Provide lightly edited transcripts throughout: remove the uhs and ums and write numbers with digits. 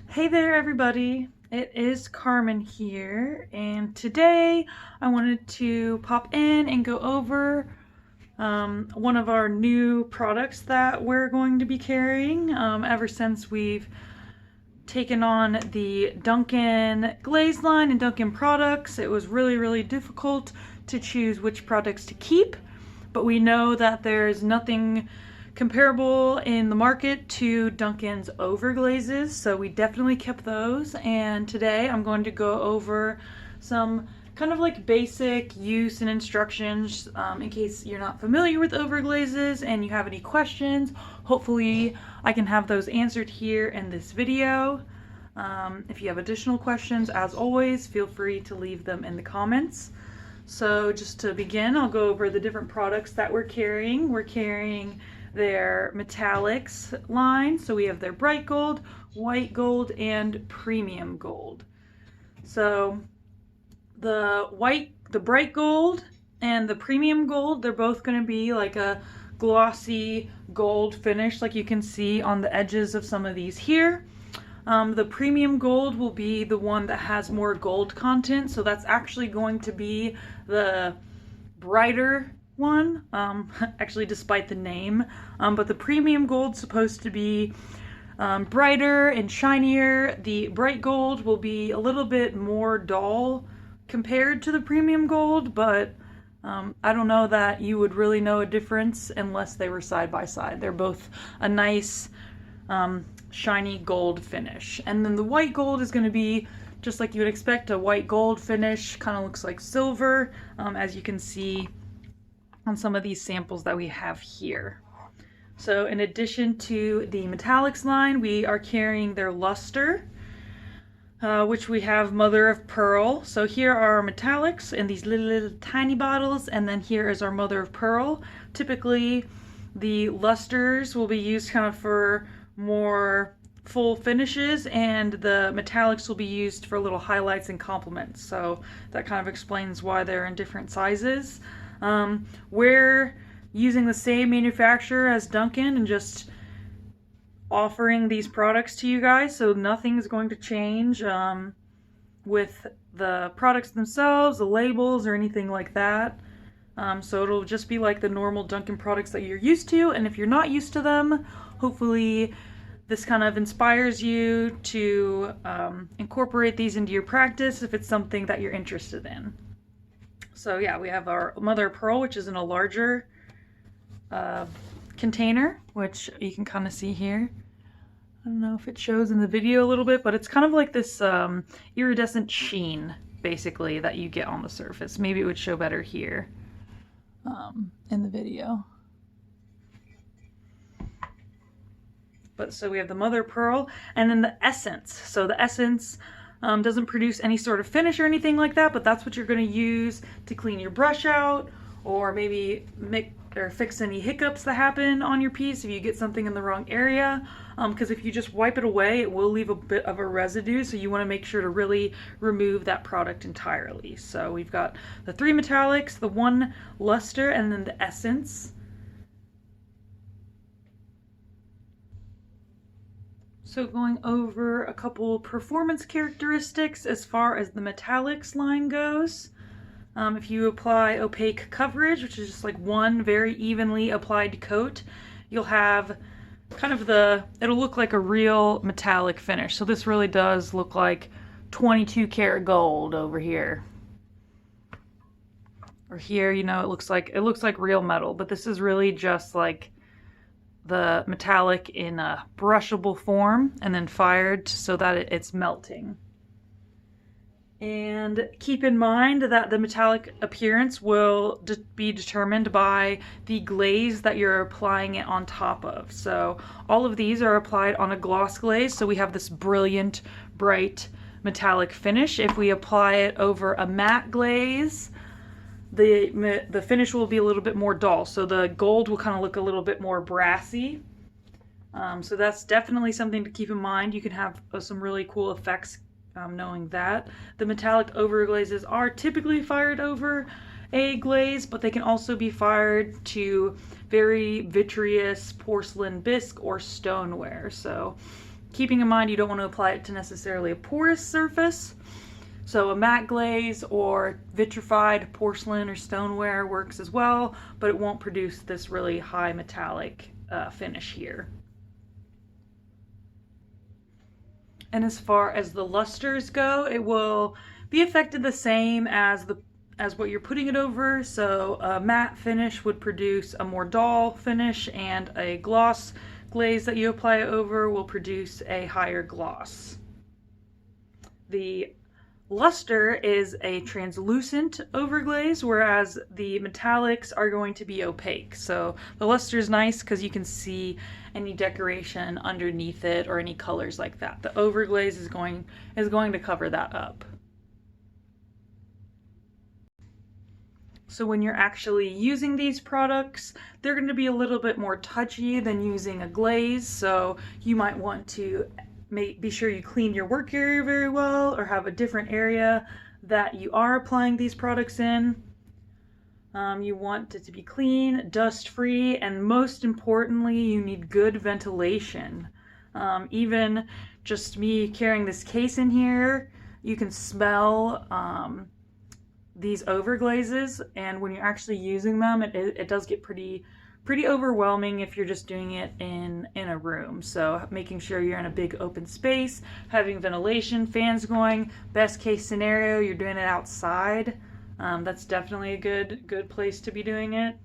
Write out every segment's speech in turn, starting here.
Hey there, everybody. It is Carmen here, and today I wanted to pop in and go over one of our new products that we're going to be carrying ever since we've taken on the Duncan glaze line and Duncan products. It was really difficult to choose which products to keep, but we know that there's nothing comparable in the market to Duncan's Overglazes, so we definitely kept those. And today I'm going to go over some kind of like basic use and instructions in case you're not familiar with Overglazes and you have any questions. Hopefully I can have those answered here in this video. If you have additional questions, as always, feel free to leave them in the comments. So just to begin, I'll go over the different products that we're carrying. We're carrying their metallics line. So we have their bright gold, white gold, and premium gold. So the bright gold and the premium gold, they're both going to be like a glossy gold finish like you can see on the edges of some of these here. The premium gold will be the one that has more gold content, so that's actually going to be the brighter one, actually despite the name, but the premium gold's supposed to be brighter and shinier. The bright gold will be a little bit more dull compared to the premium gold, but I don't know that you would really know a difference unless they were side by side. They're both a nice shiny gold finish. And then the white gold is going to be just like you would expect, a white gold finish, kind of looks like silver, as you can see on some of these samples that we have here. So in addition to the metallics line, we are carrying their luster, which we have mother of pearl. So here are our metallics in these little tiny bottles, and then here is our mother of pearl. Typically the lusters will be used kind of for more full finishes, and the metallics will be used for little highlights and complements. So that kind of explains why they're in different sizes. We're using the same manufacturer as Duncan and just offering these products to you guys, so nothing's going to change with the products themselves, the labels, or anything like that. So it'll just be like the normal Duncan products that you're used to, and if you're not used to them, hopefully this kind of inspires you to incorporate these into your practice if it's something that you're interested in. So yeah, we have our mother of pearl, which is in a larger container, which you can kind of see here. I don't know if it shows in the video a little bit, but it's kind of like this iridescent sheen, basically, that you get on the surface. Maybe it would show better here in the video. But so we have the mother of pearl, and then the essence. So the essence doesn't produce any sort of finish or anything like that, but that's what you're going to use to clean your brush out, or maybe fix any hiccups that happen on your piece if you get something in the wrong area, because if you just wipe it away, it will leave a bit of a residue, so you want to make sure to really remove that product entirely. So we've got the 3 metallics, the 1 luster, and then the essence. So going over a couple performance characteristics as far as the metallics line goes. If you apply opaque coverage, which is just like one very evenly applied coat, you'll have kind of it'll look like a real metallic finish. So this really does look like 22 karat gold over here. Or here, you know, it looks like real metal, but this is really just like the metallic in a brushable form and then fired so that it's melting. And keep in mind that the metallic appearance will be determined by the glaze that you're applying it on top of. So all of these are applied on a gloss glaze, so we have this brilliant, bright metallic finish. If we apply it over a matte glaze, the finish will be a little bit more dull, so the gold will kind of look a little bit more brassy. So that's definitely something to keep in mind. You can have some really cool effects knowing that. The metallic overglazes are typically fired over a glaze, but they can also be fired to very vitreous porcelain bisque or stoneware. So keeping in mind you don't want to apply it to necessarily a porous surface. So a matte glaze or vitrified porcelain or stoneware works as well, but it won't produce this really high metallic finish here. And as far as the lusters go, it will be affected the same as what you're putting it over. So a matte finish would produce a more dull finish, and a gloss glaze that you apply over will produce a higher gloss. The luster is a translucent overglaze, whereas the metallics are going to be opaque. So the luster is nice because you can see any decoration underneath it or any colors like that. The overglaze is going to cover that up. So when you're actually using these products, they're going to be a little bit more touchy than using a glaze. So you might want to be sure you clean your work area very well, or have a different area that you are applying these products in. You want it to be clean, dust-free, and most importantly, you need good ventilation. Even just me carrying this case in here, you can smell these overglazes, and when you're actually using them, it does get pretty overwhelming if you're just doing it in a room. So making sure you're in a big open space, having ventilation, fans going. Best case scenario, you're doing it outside. That's definitely a good place to be doing it.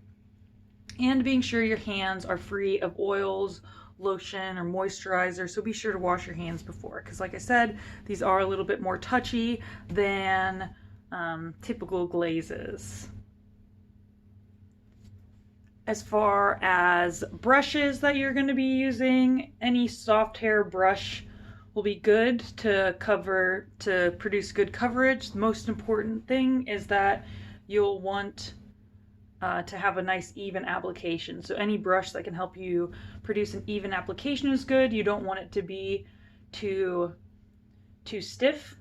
And being sure your hands are free of oils, lotion, or moisturizer. So be sure to wash your hands before, because like I said, these are a little bit more touchy than typical glazes. As far as brushes that you're going to be using, any soft hair brush will be good to produce good coverage. The most important thing is that you'll want to have a nice even application. So any brush that can help you produce an even application is good. You don't want it to be too stiff,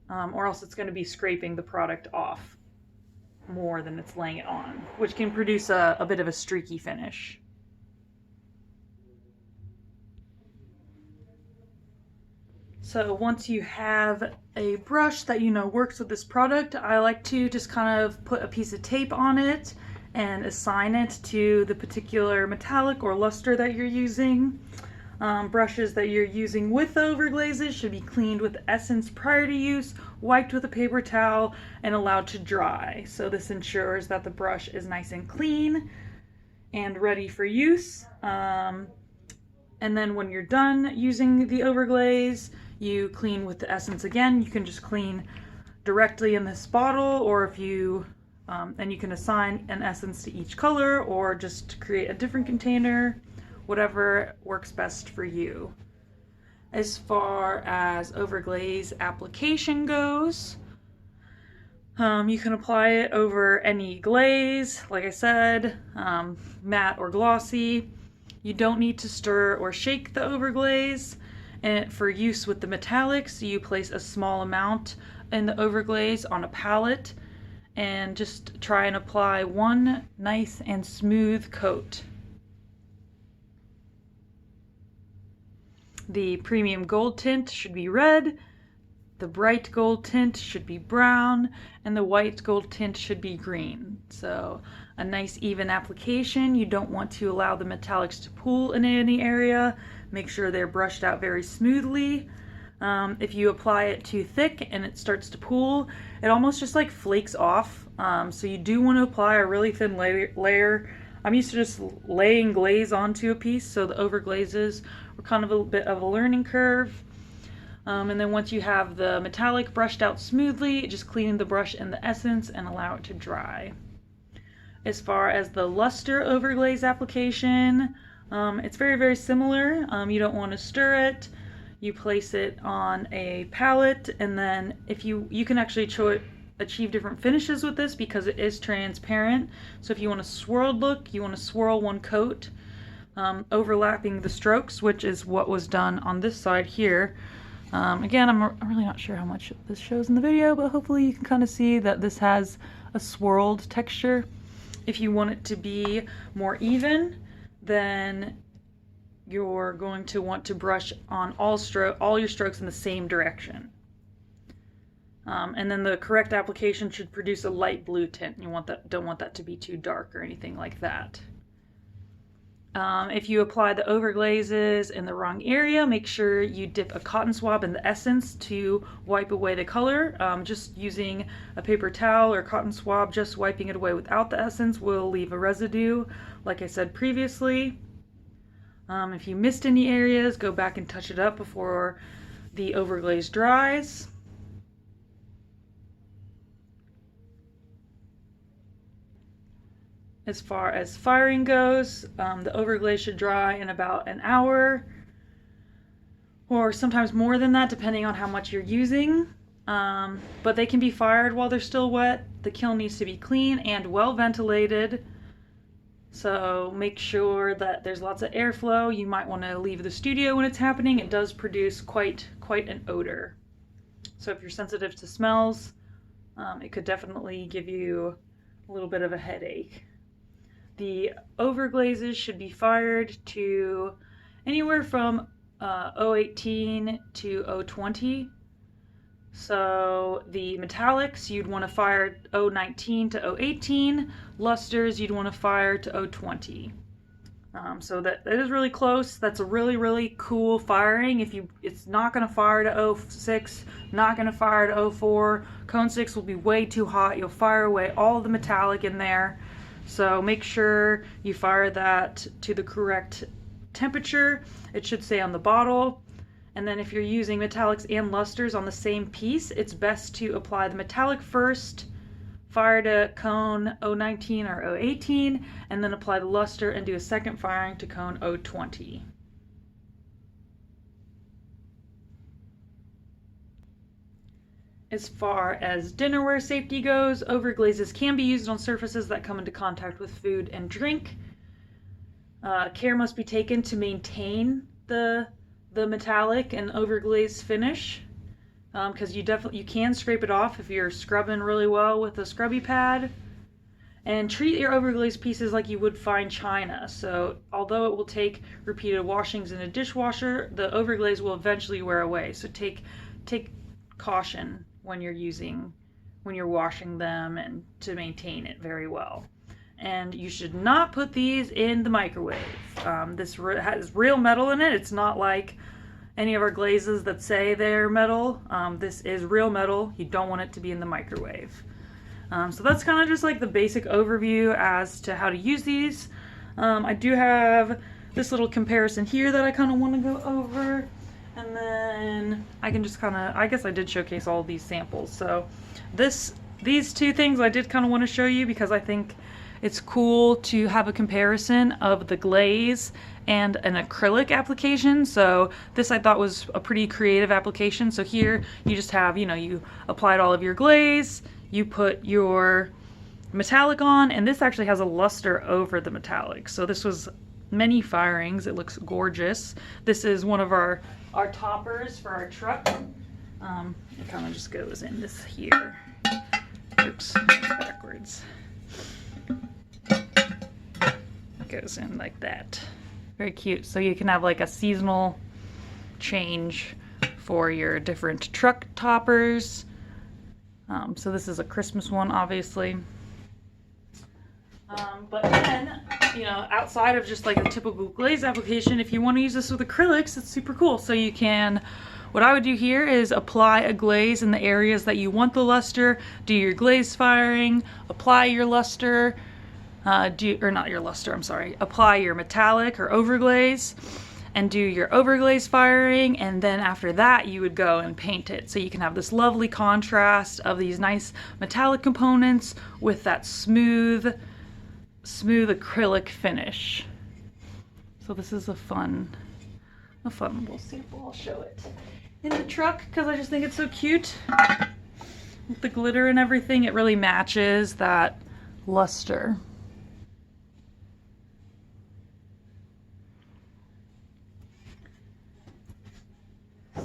or else it's going to be scraping the product off more than it's laying it on, which can produce a bit of a streaky finish. So once you have a brush that you know works with this product, I like to just kind of put a piece of tape on it and assign it to the particular metallic or luster that you're using. Brushes that you're using with overglazes should be cleaned with essence prior to use, wiped with a paper towel, and allowed to dry. So this ensures that the brush is nice and clean and ready for use. And then when you're done using the overglaze, you clean with the essence again. You can just clean directly in this bottle, or if you and you can assign an essence to each color, or just create a different container. Whatever works best for you. As far as Overglaze application goes, you can apply it over any glaze, like I said, matte or glossy. You don't need to stir or shake the overglaze. And for use with the metallics, you place a small amount in the overglaze on a palette and just try and apply one nice and smooth coat. The premium gold tint should be red, the bright gold tint should be brown, and the white gold tint should be green. So a nice even application. You don't want to allow the metallics to pool in any area. Make sure they're brushed out very smoothly. If you apply it too thick and it starts to pool, it almost just like flakes off. So you do want to apply a really thin layer. I'm used to just laying glaze onto a piece, so the overglazes were kind of a bit of a learning curve. And then once you have the metallic brushed out smoothly, just clean the brush and the essence and allow it to dry. As far as the luster overglaze application, it's very similar. You don't want to stir it. You place it on a palette, and then if you can actually achieve different finishes with this because it is transparent. So if you want a swirled look, you want to swirl one coat, overlapping the strokes, which is what was done on this side here. Again, I'm really not sure how much this shows in the video, but hopefully you can kind of see that this has a swirled texture. If you want it to be more even, then you're going to want to brush on all your strokes in the same direction. And then the correct application should produce a light blue tint. You don't want that to be too dark or anything like that. If you apply the overglazes in the wrong area, make sure you dip a cotton swab in the essence to wipe away the color. Just using a paper towel or cotton swab, just wiping it away without the essence will leave a residue, like I said previously. If you missed any areas, go back and touch it up before the overglaze dries. As far as firing goes, the overglaze should dry in about an hour, or sometimes more than that depending on how much you're using. But they can be fired while they're still wet. The kiln needs to be clean and well ventilated, so make sure that there's lots of airflow. You might want to leave the studio when it's happening. It does produce quite an odor. So if you're sensitive to smells, it could definitely give you a little bit of a headache. The overglazes should be fired to anywhere from 018 to 020. So the metallics, you'd want to fire 019 to 018. Lusters, you'd want to fire to 020. So that is really close. That's a really cool firing. It's not going to fire to 06, not going to fire to 04. Cone 6 will be way too hot. You'll fire away all the metallic in there. So make sure you fire that to the correct temperature. It should say on the bottle. And then if you're using metallics and lusters on the same piece, it's best to apply the metallic first, fire to cone 019 or 018, and then apply the luster and do a second firing to cone 020. As far as dinnerware safety goes, overglazes can be used on surfaces that come into contact with food and drink. Care must be taken to maintain the metallic and overglaze finish, because you can scrape it off if you're scrubbing really well with a scrubby pad. And treat your overglaze pieces like you would fine china. So although it will take repeated washings in a dishwasher, the overglaze will eventually wear away. So take caution when you're washing them, and to maintain it very well. And you should not put these in the microwave. This has real metal in it. It's not like any of our glazes that say they're metal. This is real metal. You don't want it to be in the microwave. So that's kind of just like the basic overview as to how to use these. I do have this little comparison here that I kind of want to go over. And then I can just I guess I did showcase all of these samples. So these two things I did kind of want to show you because I think it's cool to have a comparison of the glaze and an acrylic application. So this I thought was a pretty creative application. So here you just have, you applied all of your glaze, you put your metallic on, and this actually has a luster over the metallic. So this was many firings. It looks gorgeous. This is one of our toppers for our truck. It kind of just goes in this here. Oops, backwards. It goes in like that. Very cute. So you can have like a seasonal change for your different truck toppers. So this is a Christmas one, obviously. But then, outside of just like a typical glaze application, if you want to use this with acrylics, it's super cool. So you can, what I would do here is apply a glaze in the areas that you want the luster, do your glaze firing, apply your luster, apply your metallic or overglaze, and do your overglaze firing, and then after that you would go and paint it. So you can have this lovely contrast of these nice metallic components with that smooth acrylic finish. So this is a fun little sample. I'll show it in the truck because I just think it's so cute. With the glitter and everything, it really matches that luster.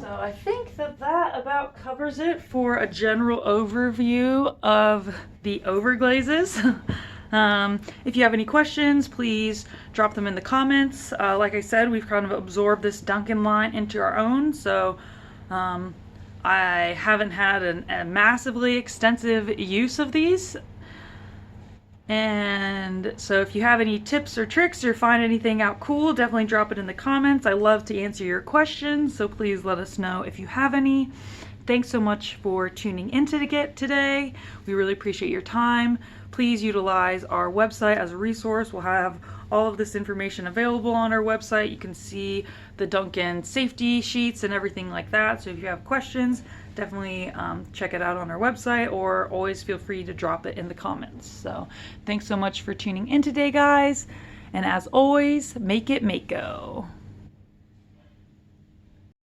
So I think that about covers it for a general overview of the overglazes. If you have any questions, please drop them in the comments. Like I said, we've kind of absorbed this Duncan line into our own, so I haven't had a massively extensive use of these. And so if you have any tips or tricks or find anything out cool, definitely drop it in the comments. I love to answer your questions, so please let us know if you have any. Thanks so much for tuning in today. We really appreciate your time. Please utilize our website as a resource. We'll have all of this information available on our website. You can see the Duncan safety sheets and everything like that. So if you have questions, definitely check it out on our website, or always feel free to drop it in the comments. So thanks so much for tuning in today, guys. And as always, make it Mayco.